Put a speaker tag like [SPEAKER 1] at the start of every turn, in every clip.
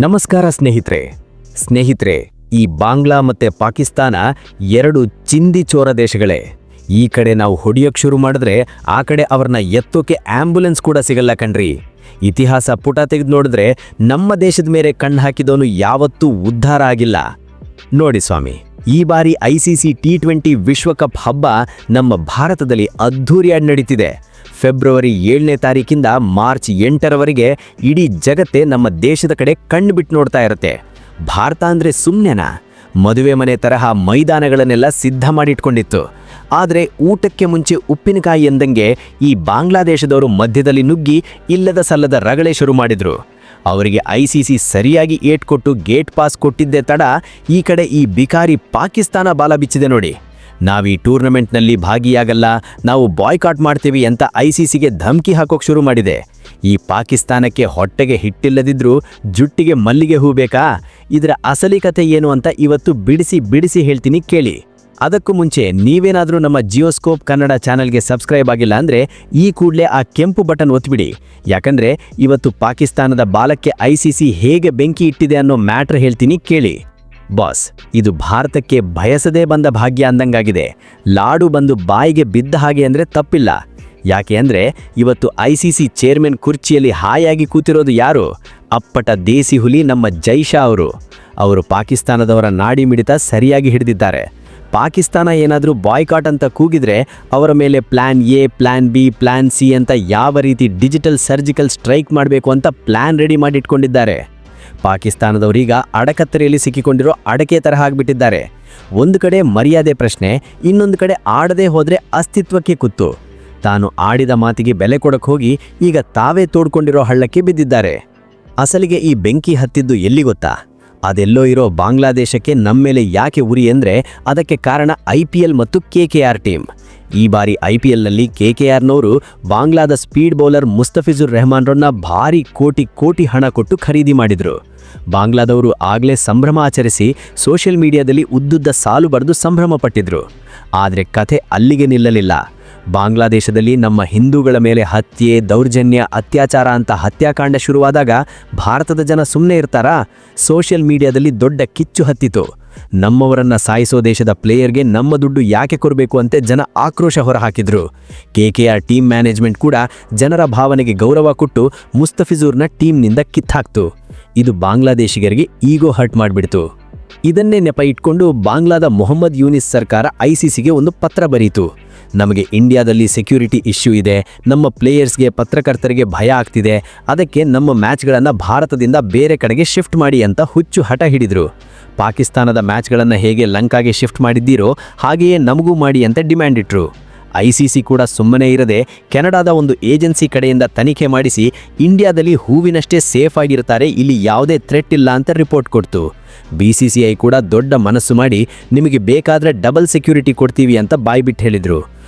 [SPEAKER 1] ನಮಸ್ಕಾರ ಸ್ನೇಹಿತರೆ ಈ ಬಾಂಗ್ಲಾ ಮತ್ತೆ ಪಾಕಿಸ್ತಾನ ಎರಡು ಚಿಂದಿ ಚೋರ ದೇಶಗಳೇ. ಈ ಕಡೆ ನಾವು ಹೊಡಿಯೋಕೆ ಶುರು ಮಾಡಿದ್ರೆ ಆ ಕಡೆ ಅವ್ರನ್ನ ಎತ್ತೋಕೆ ಆಂಬ್ಯುಲೆನ್ಸ್ ಕೂಡ ಸಿಗಲ್ಲ ಕಣ್ರಿ. ಇತಿಹಾಸ ಪುಟ ತೆಗೆದು ನೋಡಿದ್ರೆ ನಮ್ಮ ದೇಶದ ಮೇಲೆ ಕಣ್ಣು ಹಾಕಿದವನು ಯಾವತ್ತೂ ಉದ್ಧಾರ ಆಗಿಲ್ಲ. ನೋಡಿ ಸ್ವಾಮಿ, ಈ ಬಾರಿ ICC T20 ವಿಶ್ವಕಪ್ ಹಬ್ಬ ನಮ್ಮ ಭಾರತದಲ್ಲಿ ಅದ್ಧೂರಿಯಾಗಿ ನಡೀತಿದೆ. ಫೆಬ್ರವರಿ 7ನೇ ತಾರೀಕಿಂದ ಮಾರ್ಚ್ 8ರವರೆಗೆ ಇಡೀ ಜಗತ್ತೇ ನಮ್ಮ ದೇಶದ ಕಡೆ ಕಣ್ಣು ಬಿಟ್ಟು ನೋಡ್ತಾ ಇರುತ್ತೆ. ಭಾರತ ಅಂದರೆ ಸುಮ್ಮನೆನಾ? ಮದುವೆ ಮನೆ ತರಹ ಮೈದಾನಗಳನ್ನೆಲ್ಲ ಸಿದ್ಧ ಮಾಡಿಟ್ಕೊಂಡಿತ್ತು. ಆದರೆ ಊಟಕ್ಕೆ ಮುಂಚೆ ಉಪ್ಪಿನಕಾಯಿ ಎಂದಂಗೆ ಈ ಬಾಂಗ್ಲಾದೇಶದವರು ಮಧ್ಯದಲ್ಲಿ ನುಗ್ಗಿ ಇಲ್ಲದ ಸಲ್ಲದ ರಗಳೆ ಶುರು ಮಾಡಿದ್ರು. ಅವರಿಗೆ ICC ಸರಿಯಾಗಿ ಏಟ್ ಕೊಟ್ಟು ಗೇಟ್ ಪಾಸ್ ಕೊಟ್ಟಿದ್ದೇ ತಡ ಈ ಕಡೆ ಈ ಬಿಕಾರಿ ಪಾಕಿಸ್ತಾನ ಬಾಲ ಬಿಚ್ಚಿದೆ ನೋಡಿ. ನಾವು ಈ ಟೂರ್ನಮೆಂಟ್ನಲ್ಲಿ ಭಾಗಿಯಾಗಲ್ಲ, ನಾವು ಬಾಯ್ಕಾಟ್ ಮಾಡ್ತೀವಿ ಅಂತ ICCಗೆ ಧಮಕಿ ಹಾಕೋಕೆ ಶುರು ಮಾಡಿದೆ. ಈ ಪಾಕಿಸ್ತಾನಕ್ಕೆ ಹೊಟ್ಟೆಗೆ ಹಿಟ್ಟಿಲ್ಲದಿದ್ರೂ ಜುಟ್ಟಿಗೆ ಮಲ್ಲಿಗೆ ಹೂ ಬೇಕಾ? ಇದರ ಅಸಲಿ ಕಥೆ ಏನು ಅಂತ ಇವತ್ತು ಬಿಡಿಸಿ ಹೇಳ್ತೀನಿ ಕೇಳಿ. ಅದಕ್ಕೂ ಮುಂಚೆ ನೀವೇನಾದರೂ ನಮ್ಮ ಜಿಯೋಸ್ಕೋಪ್ ಕನ್ನಡ ಚಾನಲ್ಗೆ ಸಬ್ಸ್ಕ್ರೈಬ್ ಆಗಿಲ್ಲ ಅಂದರೆ ಈ ಕೂಡಲೇ ಆ ಕೆಂಪು ಬಟನ್ ಒತ್ತಿಬಿಡಿ. ಯಾಕಂದರೆ ಇವತ್ತು ಪಾಕಿಸ್ತಾನದ ಬಾಲಕ್ಕೆ ICC ಹೇಗೆ ಬೆಂಕಿ ಇಟ್ಟಿದೆ ಅನ್ನೋ ಮ್ಯಾಟ್ರ್ ಹೇಳ್ತೀನಿ ಕೇಳಿ. ಬಾಸ್, ಇದು ಭಾರತಕ್ಕೆ ಬಯಸದೇ ಬಂದ ಭಾಗ್ಯ ಅಂದಂಗಾಗಿದೆ. ಲಾಡು ಬಂದು ಬಾಯಿಗೆ ಬಿದ್ದ ಹಾಗೆ ಅಂದರೆ ತಪ್ಪಿಲ್ಲ. ಯಾಕೆ ಅಂದರೆ ಇವತ್ತು ICC ಚೇರ್ಮನ್ ಕುರ್ಚಿಯಲ್ಲಿ ಹಾಯಾಗಿ ಕೂತಿರೋದು ಯಾರು? ಅಪ್ಪಟ ದೇಸಿ ಹುಲಿ ನಮ್ಮ ಜೈಶಾ ಅವರು ಪಾಕಿಸ್ತಾನದವರ ನಾಡಿ ಮಿಡಿತ ಸರಿಯಾಗಿ ಹಿಡಿದಿದ್ದಾರೆ. ಪಾಕಿಸ್ತಾನ ಏನಾದರೂ ಬಾಯ್ಕಾಟ್ ಅಂತ ಕೂಗಿದ್ರೆ ಅವರ ಮೇಲೆ plan A, plan B, plan C ಅಂತ ಯಾವ ರೀತಿ ಡಿಜಿಟಲ್ ಸರ್ಜಿಕಲ್ ಸ್ಟ್ರೈಕ್ ಮಾಡಬೇಕು ಅಂತ ಪ್ಲಾನ್ ರೆಡಿ ಮಾಡಿಟ್ಕೊಂಡಿದ್ದಾರೆ. ಪಾಕಿಸ್ತಾನದವರೀಗ ಅಡಕತ್ತರೆಯಲ್ಲಿ ಸಿಕ್ಕಿಕೊಂಡಿರೋ ಅಡಕೆ ತರಹ ಆಗಿಬಿಟ್ಟಿದ್ದಾರೆ. ಒಂದು ಕಡೆ ಮರ್ಯಾದೆ ಪ್ರಶ್ನೆ, ಇನ್ನೊಂದು ಕಡೆ ಆಡದೆ ಹೋದರೆ ಅಸ್ತಿತ್ವಕ್ಕೆ ಕುತ್ತು. ತಾನು ಆಡಿದ ಮಾತಿಗೆ ಬೆಲೆ ಕೊಡಕ್ಕೆ ಹೋಗಿ ಈಗ ತಾವೇ ತೋಡ್ಕೊಂಡಿರೋ ಹಳ್ಳಕ್ಕೆ ಬಿದ್ದಿದ್ದಾರೆ. ಅಸಲಿಗೆ ಈ ಬೆಂಕಿ ಹತ್ತಿದ್ದು ಎಲ್ಲಿ ಗೊತ್ತಾ? ಅದೆಲ್ಲೋ ಇರೋ ಬಾಂಗ್ಲಾದೇಶಕ್ಕೆ ನಮ್ಮ ಮೇಲೆ ಯಾಕೆ ಉರಿ ಅಂದರೆ ಅದಕ್ಕೆ ಕಾರಣ IPL ಮತ್ತು KKR ಟೀಮ್. ಈ ಬಾರಿ IPLನಲ್ಲಿ KKRನವರು ಬಾಂಗ್ಲಾದ ಸ್ಪೀಡ್ ಬೌಲರ್ ಮುಸ್ತಫಿಜುರ್ ರೆಹಮಾನ್ರನ್ನ ಭಾರಿ ಕೋಟಿ ಹಣ ಕೊಟ್ಟು ಖರೀದಿ ಮಾಡಿದರು. ಬಾಂಗ್ಲಾದವರು ಆಗಲೇ ಸಂಭ್ರಮ ಆಚರಿಸಿ ಸೋಷಿಯಲ್ ಮೀಡಿಯಾದಲ್ಲಿ ಉದ್ದುದ್ದ ಸಾಲು ಬರೆದು ಸಂಭ್ರಮ ಪಟ್ಟಿದ್ರು. ಆದರೆ ಕಥೆ ಅಲ್ಲಿಗೆ ನಿಲ್ಲಲಿಲ್ಲ. ಬಾಂಗ್ಲಾದೇಶದಲ್ಲಿ ನಮ್ಮ ಹಿಂದೂಗಳ ಮೇಲೆ ಹತ್ಯೆ, ದೌರ್ಜನ್ಯ, ಅತ್ಯಾಚಾರ ಅಂತ ಹತ್ಯಾಕಾಂಡ ಶುರುವಾದಾಗ ಭಾರತದ ಜನ ಸುಮ್ಮನೆ ಇರ್ತಾರಾ? ಸೋಷಿಯಲ್ ಮೀಡಿಯಾದಲ್ಲಿ ದೊಡ್ಡ ಕಿಚ್ಚು ಹತ್ತಿತು. ನಮ್ಮವರನ್ನ ಸಾಯಿಸೋ ದೇಶದ ಪ್ಲೇಯರ್ಗೆ ನಮ್ಮ ದುಡ್ಡು ಯಾಕೆ ಕೊಡಬೇಕು ಅಂತ ಜನ ಆಕ್ರೋಶ ಹೊರಹಾಕಿದ್ರು. KKR ಟೀಮ್ ಮ್ಯಾನೇಜ್ಮೆಂಟ್ ಕೂಡ ಜನರ ಭಾವನೆಗೆ ಗೌರವ ಕೊಟ್ಟು ಮುಸ್ತಫಿಜುರ್ನ ಟೀಮ್ನಿಂದ ಕಿತ್ತಾಕ್ತು. ಇದು ಬಾಂಗ್ಲಾದೇಶಿಗರಿಗೆ ಈಗೋ ಹರ್ಟ್ ಮಾಡಿಬಿಡ್ತು. ಇದನ್ನೇ ನೆಪ ಇಟ್ಕೊಂಡು ಬಾಂಗ್ಲಾದ ಮೊಹಮ್ಮದ್ ಯೂನಿಸ್ ಸರ್ಕಾರ ICCಗೆ ಒಂದು ಪತ್ರ ಬರೀತು. ನಮಗೆ ಇಂಡಿಯಾದಲ್ಲಿ ಸೆಕ್ಯೂರಿಟಿ ಇಶ್ಯೂ ಇದೆ, ನಮ್ಮ ಪ್ಲೇಯರ್ಸ್ಗೆ, ಪತ್ರಕರ್ತರಿಗೆ ಭಯ ಆಗ್ತಿದೆ, ಅದಕ್ಕೆ ನಮ್ಮ ಮ್ಯಾಚ್ಗಳನ್ನು ಭಾರತದಿಂದ ಬೇರೆ ಕಡೆಗೆ ಶಿಫ್ಟ್ ಮಾಡಿ ಅಂತ ಹುಚ್ಚು ಹಠ ಹಿಡಿದ್ರು. ಪಾಕಿಸ್ತಾನದ ಮ್ಯಾಚ್ಗಳನ್ನು ಹೇಗೆ ಲಂಕಾಗೆ ಶಿಫ್ಟ್ ಮಾಡಿದ್ದೀರೋ ಹಾಗೆಯೇ ನಮಗೂ ಮಾಡಿ ಅಂತ ಡಿಮ್ಯಾಂಡ್ ಇಟ್ರು. ICC ಕೂಡ ಸುಮ್ಮನೆ ಇರದೆ ಕೆನಡಾದ ಒಂದು ಏಜೆನ್ಸಿ ಕಡೆಯಿಂದ ತನಿಖೆ ಮಾಡಿಸಿ ಇಂಡಿಯಾದಲ್ಲಿ ಹೂವಿನಷ್ಟೇ ಸೇಫ್ ಆಗಿರ್ತಾರೆ, ಇಲ್ಲಿ ಯಾವುದೇ ಥ್ರೆಟ್ ಇಲ್ಲ ಅಂತ ರಿಪೋರ್ಟ್ ಕೊಡ್ತು. BCCI ಕೂಡ ದೊಡ್ಡ ಮನಸ್ಸು ಮಾಡಿ ನಿಮಗೆ ಬೇಕಾದರೆ ಡಬಲ್ ಸೆಕ್ಯೂರಿಟಿ ಕೊಡ್ತೀವಿ ಅಂತ ಬಾಯ್ಬಿಟ್ಟು ಹೇಳಿದರು.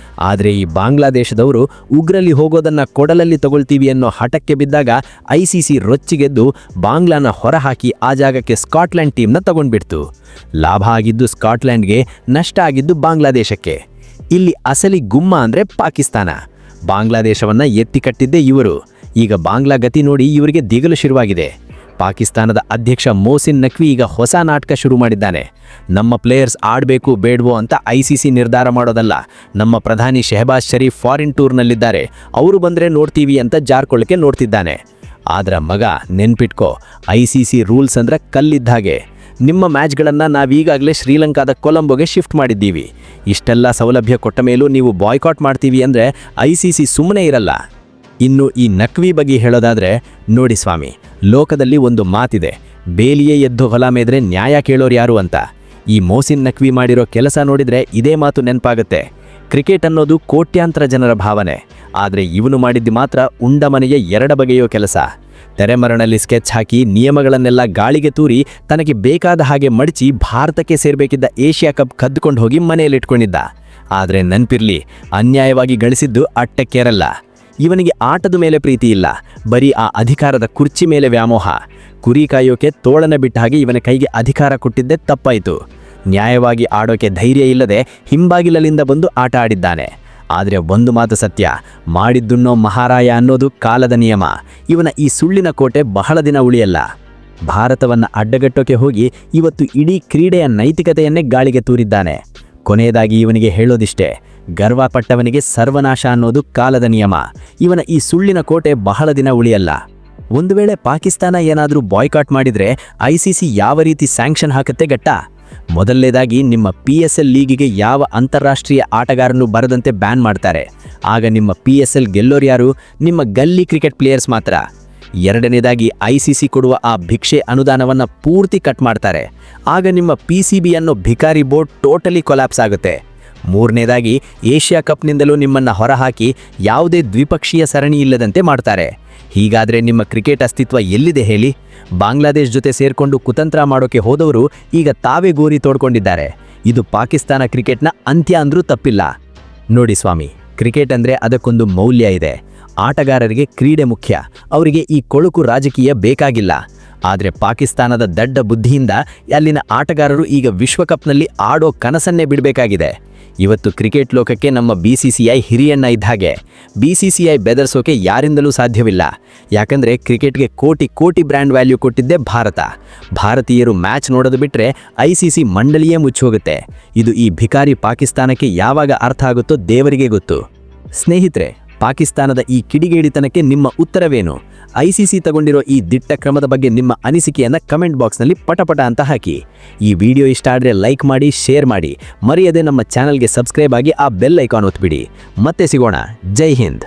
[SPEAKER 1] ಆದರೆ ಈ ಬಾಂಗ್ಲಾದೇಶದವರು ಉಗ್ರಲ್ಲಿ ಹೋಗೋದನ್ನು ಕೊಡಲಲ್ಲಿ ತಗೊಳ್ತೀವಿ ಅನ್ನೋ ಹಠಕ್ಕೆ ಬಿದ್ದಾಗ ICC ರೊಚ್ಚಿಗೆದ್ದು ಬಾಂಗ್ಲಾನ ಹೊರಹಾಕಿ ಆ ಜಾಗಕ್ಕೆ ಸ್ಕಾಟ್ಲ್ಯಾಂಡ್ ಟೀಮ್ನ ತಗೊಂಡ್ಬಿಡ್ತು. ಲಾಭ ಆಗಿದ್ದು ಸ್ಕಾಟ್ಲ್ಯಾಂಡ್ಗೆ, ನಷ್ಟ ಆಗಿದ್ದು ಬಾಂಗ್ಲಾದೇಶಕ್ಕೆ. ಇಲ್ಲಿ ಅಸಲಿ ಗುಮ್ಮ ಅಂದರೆ ಪಾಕಿಸ್ತಾನ. ಬಾಂಗ್ಲಾದೇಶವನ್ನು ಎತ್ತಿ ಕಟ್ಟಿದ್ದೇ ಇವರು. ಈಗ ಬಾಂಗ್ಲಾ ಗತಿ ನೋಡಿ ಇವರಿಗೆ ದಿಗಲು ಶುರುವಾಗಿದೆ. ಪಾಕಿಸ್ತಾನದ ಅಧ್ಯಕ್ಷ ಮೊಹಸಿನ್ ನಖ್ವಿ ಈಗ ಹೊಸ ನಾಟಕ ಶುರು ಮಾಡಿದ್ದಾನೆ. ನಮ್ಮ ಪ್ಲೇಯರ್ಸ್ ಆಡಬೇಕು ಬೇಡವೋ ಅಂತ ICC ನಿರ್ಧಾರ ಮಾಡೋದಲ್ಲ. ನಮ್ಮ ಪ್ರಧಾನಿ ಶೆಹಬಾಜ್ ಶರೀಫ್ ಫಾರಿನ್ ಟೂರ್ನಲ್ಲಿದ್ದಾರೆ, ಅವರು ಬಂದರೆ ನೋಡ್ತೀವಿ ಅಂತ ಜಾರ್ಕೊಳ್ಳೋಕ್ಕೆ ನೋಡ್ತಿದ್ದಾನೆ. ಆದ್ರೆ ಮಗ ನೆನ್ಪಿಟ್ಕೋ, ICC ರೂಲ್ಸ್ ಅಂದ್ರೆ ಕಲ್ಲಿದ್ದ ಹಾಗೆ. ನಿಮ್ಮ ಮ್ಯಾಚ್ಗಳನ್ನು ನಾವೀಗಾಗಲೇ ಶ್ರೀಲಂಕಾದ ಕೊಲಂಬೋಗೆ ಶಿಫ್ಟ್ ಮಾಡಿದ್ದೀವಿ. ಇಷ್ಟೆಲ್ಲ ಸೌಲಭ್ಯ ಕೊಟ್ಟ ಮೇಲೂ ನೀವು ಬಾಯ್ಕಾಟ್ ಮಾಡ್ತೀವಿ ಅಂದರೆ ICC ಸುಮ್ಮನೆ ಇರಲ್ಲ. ಇನ್ನು ಈ ನಖ್ವಿ ಬಗ್ಗೆ ಹೇಳೋದಾದರೆ, ನೋಡಿ ಸ್ವಾಮಿ, ಲೋಕದಲ್ಲಿ ಒಂದು ಮಾತಿದೆ, ಬೇಲಿಯೇ ಎದ್ದು ಹೊಲ ಮೇದ್ರೆ ನ್ಯಾಯ ಕೇಳೋರು ಯಾರು ಅಂತ. ಈ ಮೊಹಸಿನ್ ನಖ್ವಿ ಮಾಡಿರೋ ಕೆಲಸ ನೋಡಿದರೆ ಇದೇ ಮಾತು ನೆನಪಾಗುತ್ತೆ. ಕ್ರಿಕೆಟ್ ಅನ್ನೋದು ಕೋಟ್ಯಾಂತರ ಜನರ ಭಾವನೆ, ಆದರೆ ಇವನು ಮಾಡಿದ್ದು ಮಾತ್ರ ಉಂಡ ಮನೆಗೆ ಎರಡು ಬಗೆಯೋ ಕೆಲಸ. ತೆರೆಮರನಲ್ಲಿ ಸ್ಕೆಚ್ ಹಾಕಿ ನಿಯಮಗಳನ್ನೆಲ್ಲ ಗಾಳಿಗೆ ತೂರಿ ತನಗೆ ಬೇಕಾದ ಹಾಗೆ ಮಡಚಿ ಭಾರತಕ್ಕೆ ಸೇರಬೇಕಿದ್ದ ಏಷ್ಯಾ ಕಪ್ ಕದ್ದುಕೊಂಡು ಹೋಗಿ ಮನೆಯಲ್ಲಿಟ್ಕೊಂಡಿದ್ದ. ಆದರೆ ನೆನಪಿರ್ಲಿ, ಅನ್ಯಾಯವಾಗಿ ಗಳಿಸಿದ್ದು ಅಟ್ಟಕ್ಕೇರಲ್ಲ. ಇವನಿಗೆ ಆಟದ ಮೇಲೆ ಪ್ರೀತಿ ಇಲ್ಲ, ಬರೀ ಆ ಅಧಿಕಾರದ ಕುರ್ಚಿ ಮೇಲೆ ವ್ಯಾಮೋಹ. ಕುರಿ ಕಾಯೋಕೆ ತೋಳನ ಬಿಟ್ಟ ಹಾಗೆ ಇವನ ಕೈಗೆ ಅಧಿಕಾರ ಕೊಟ್ಟಿದ್ದೇ ತಪ್ಪಾಯಿತು. ನ್ಯಾಯವಾಗಿ ಆಡೋಕೆ ಧೈರ್ಯ ಇಲ್ಲದೆ ಹಿಂಬಾಗಿಲಲ್ಲಿಂದ ಬಂದು ಆಟ ಆಡಿದ್ದಾನೆ. ಆದರೆ ಒಂದು ಮಾತು ಸತ್ಯ, ಮಾಡಿದ್ದುನ್ನೋ ಮಹಾರಾಯ ಅನ್ನೋದು ಕಾಲದ ನಿಯಮ. ಇವನ ಈ ಸುಳ್ಳಿನ ಕೋಟೆ ಬಹಳ ದಿನ ಉಳಿಯಲ್ಲ. ಭಾರತವನ್ನು ಅಡ್ಡಗಟ್ಟೋಕೆ ಹೋಗಿ ಇವತ್ತು ಇಡೀ ಕ್ರೀಡೆಯ ನೈತಿಕತೆಯನ್ನೇ ಗಾಳಿಗೆ ತೂರಿದ್ದಾನೆ. ಕೊನೆಯದಾಗಿ ಇವನಿಗೆ ಹೇಳೋದಿಷ್ಟೇ, ಗರ್ವಪಟ್ಟವನಿಗೆ ಸರ್ವನಾಶ ಅನ್ನೋದು ಕಾಲದ ನಿಯಮ. ಇವನ ಈ ಸುಳ್ಳಿನ ಕೋಟೆ ಬಹಳ ದಿನ ಉಳಿಯಲ್ಲ. ಒಂದು ವೇಳೆ ಪಾಕಿಸ್ತಾನ ಏನಾದರೂ ಬಾಯ್ಕಾಟ್ ಮಾಡಿದರೆ ICC ಯಾವ ರೀತಿ ಸ್ಯಾಂಕ್ಷನ್ ಹಾಕುತ್ತೆ ಗಟ್ಟಾ? ಮೊದಲನೇದಾಗಿ ನಿಮ್ಮ PSL ಲೀಗಿಗೆ ಯಾವ ಅಂತಾರಾಷ್ಟ್ರೀಯ ಆಟಗಾರನೂ ಬರದಂತೆ ಬ್ಯಾನ್ ಮಾಡ್ತಾರೆ. ಆಗ ನಿಮ್ಮ PSL ಗೆಲ್ಲೋರು ಯಾರು? ನಿಮ್ಮ ಗಲ್ಲಿ ಕ್ರಿಕೆಟ್ ಪ್ಲೇಯರ್ಸ್ ಮಾತ್ರ. ಎರಡನೇದಾಗಿ ICC ಕೊಡುವ ಆ ಭಿಕ್ಷೆ ಅನುದಾನವನ್ನು ಪೂರ್ತಿ ಕಟ್ ಮಾಡ್ತಾರೆ. ಆಗ ನಿಮ್ಮ PCB ಅನ್ನೋ ಭಿಕಾರಿ ಬೋರ್ಡ್ ಟೋಟಲಿ ಕೊಲ್ಯಾಪ್ಸ್ ಆಗುತ್ತೆ. ಮೂರನೇದಾಗಿ ಏಷ್ಯಾ ಕಪ್ನಿಂದಲೂ ನಿಮ್ಮನ್ನು ಹೊರಹಾಕಿ ಯಾವುದೇ ದ್ವಿಪಕ್ಷೀಯ ಸರಣಿ ಇಲ್ಲದಂತೆ ಮಾಡ್ತಾರೆ. ಹೀಗಾದರೆ ನಿಮ್ಮ ಕ್ರಿಕೆಟ್ ಅಸ್ತಿತ್ವ ಎಲ್ಲಿದೆ ಹೇಳಿ? ಬಾಂಗ್ಲಾದೇಶ್ ಜೊತೆ ಸೇರ್ಕೊಂಡು ಕುತಂತ್ರ ಮಾಡೋಕೆ ಹೋದವರು ಈಗ ತಾವೇ ಗೋರಿ ತೋಡ್ಕೊಂಡಿದ್ದಾರೆ. ಇದು ಪಾಕಿಸ್ತಾನ ಕ್ರಿಕೆಟ್ನ ಅಂತ್ಯ ಅಂದ್ರೂ ತಪ್ಪಿಲ್ಲ. ನೋಡಿ ಸ್ವಾಮಿ, ಕ್ರಿಕೆಟ್ ಅಂದರೆ ಅದಕ್ಕೊಂದು ಮೌಲ್ಯ ಇದೆ. ಆಟಗಾರರಿಗೆ ಕ್ರೀಡೆ ಮುಖ್ಯ, ಅವರಿಗೆ ಈ ಕೊಳುಕು ರಾಜಕೀಯ ಬೇಕಾಗಿಲ್ಲ. ಆದರೆ ಪಾಕಿಸ್ತಾನದ ದಡ್ಡ ಬುದ್ಧಿಯಿಂದ ಅಲ್ಲಿನ ಆಟಗಾರರು ಈಗ ವಿಶ್ವಕಪ್ನಲ್ಲಿ ಆಡೋ ಕನಸನ್ನೇ ಬಿಡಬೇಕಾಗಿದೆ. ಇವತ್ತು ಕ್ರಿಕೆಟ್ ಲೋಕಕ್ಕೆ ನಮ್ಮ BCCI ಹಿರಿಯಣ್ಣ ಇದ್ದ ಹಾಗೆ. BCCI ಬೆದರಿಸೋಕೆ ಯಾರಿಂದಲೂ ಸಾಧ್ಯವಿಲ್ಲ. ಯಾಕಂದರೆ ಕ್ರಿಕೆಟ್ಗೆ ಕೋಟಿ ಕೋಟಿ ಬ್ರ್ಯಾಂಡ್ ವ್ಯಾಲ್ಯೂ ಕೊಟ್ಟಿದ್ದೇ ಭಾರತ. ಭಾರತೀಯರು ಮ್ಯಾಚ್ ನೋಡೋದು ಬಿಟ್ಟರೆ ICC ಮಂಡಳಿಯೇ ಮುಚ್ಚೋಗುತ್ತೆ. ಇದು ಈ ಭಿಕಾರಿ ಪಾಕಿಸ್ತಾನಕ್ಕೆ ಯಾವಾಗ ಅರ್ಥ ಆಗುತ್ತೋ ದೇವರಿಗೆ ಗೊತ್ತು. ಸ್ನೇಹಿತರೆ, ಪಾಕಿಸ್ತಾನದ ಈ ಕಿಡಿಗೇಡಿತನಕ್ಕೆ ನಿಮ್ಮ ಉತ್ತರವೇನು? ICC ತಗೊಂಡಿರೋ ಈ ದಿಟ್ಟ ಕ್ರಮದ ಬಗ್ಗೆ ನಿಮ್ಮ ಅನಿಸಿಕೆಯನ್ನು ಕಮೆಂಟ್ ಬಾಕ್ಸ್ನಲ್ಲಿ ಪಟಪಟ ಅಂತ ಹಾಕಿ. ಈ ವಿಡಿಯೋ ಇಷ್ಟ ಆದರೆ ಲೈಕ್ ಮಾಡಿ, ಶೇರ್ ಮಾಡಿ, ಮರೆಯದೆ ನಮ್ಮ ಚಾನಲ್ಗೆ ಸಬ್ಸ್ಕ್ರೈಬ್ ಆಗಿ ಆ ಬೆಲ್ ಐಕಾನ್ ಒತ್ತಿಬಿಡಿ. ಮತ್ತೆ ಸಿಗೋಣ. ಜೈ ಹಿಂದ್.